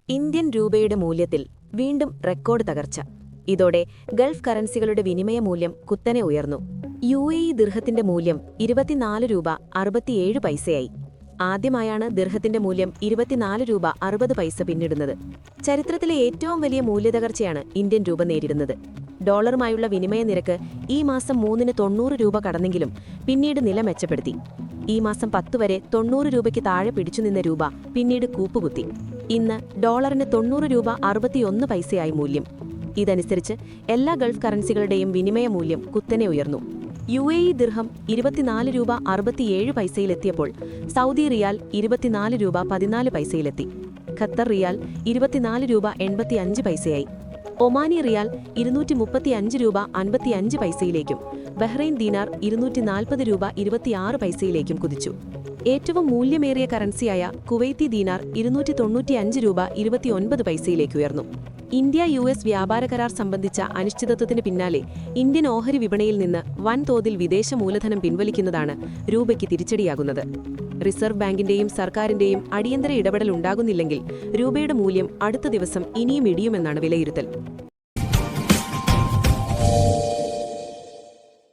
Indian രൂപയുടെ മൂല്യത്തിൽ വീണ്ടും റെക്കോർഡ് തകർച്ച. ഇതോടെ ഗൾഫ് കറൻസികളുടെ വിനിമയ മൂല്യം കുത്തനെ ഉയർന്നു. UAE ദിർഹത്തിന്റെ മൂല്യം 24 രൂപ 67 പൈസയായി. ആദ്യമായാണ് ദിർഹത്തിന്റെ മൂല്യം 24 രൂപ 60 പൈസ പിന്നിടുന്നത്. ചരിത്രത്തിലെ ഏറ്റവും വലിയ മൂല്യതകർച്ചയാണ് ഇന്ത്യൻ രൂപ നേരിടുന്നത്. ഡോളറുമായുള്ള വിനിമയ നിരക്ക് ഈ മാസം 3-ന് 90 രൂപ കടന്നെങ്കിലും പിന്നീട് നില മെച്ചപ്പെടുത്തി. ഈ മാസം 10 വരെ 90 രൂപയ്ക്ക് താഴെ പിടിച്ചുനിന്ന രൂപ പിന്നീട് കൂപ്പുകുത്തി. ഇന്ന് ഡോളറിന് 90 രൂപ 61 പൈസയായി മൂല്യം. ഇതനുസരിച്ച് എല്ലാ ഗൾഫ് കറൻസികളുടെയും വിനിമയ മൂല്യം കുത്തനെ ഉയർന്നു. UAE ദിർഹം 24 രൂപ 67 പൈസയിലെത്തിയപ്പോൾ സൗദി റിയാൽ 24 രൂപ 14 പൈസയിലെത്തി. ഖത്തർ റിയാൽ 24 രൂപ 85 പൈസയായി. ഒമാനി റിയാൽ 235 രൂപ 55 പൈസയിലേക്കും ബഹ്റൈൻ ദീനാർ 240 രൂപ 26 പൈസയിലേക്കും കുതിച്ചു. ഏറ്റവും മൂല്യമേറിയ കറൻസിയായ കുവൈത്തി ദീനാർ 295 രൂപ 29 പൈസയിലേക്ക് ഉയർന്നു. ഇന്ത്യ-US വ്യാപാര കരാർ സംബന്ധിച്ച അനിശ്ചിതത്വത്തിന് പിന്നാലെ ഇന്ത്യൻ ഓഹരി വിപണിയിൽ നിന്ന് വൻതോതിൽ വിദേശ മൂലധനം പിൻവലിക്കുന്നതാണ് രൂപയ്ക്ക് തിരിച്ചടിയാകുന്നത്. റിസർവ് ബാങ്കിന്റെയും സർക്കാരിന്റെയും അടിയന്തര ഇടപെടൽ ഉണ്ടാകുന്നില്ലെങ്കിൽ രൂപയുടെ മൂല്യം അടുത്ത ദിവസം ഇനിയും ഇടിയുമെന്നാണ് വിലയിരുത്തൽ.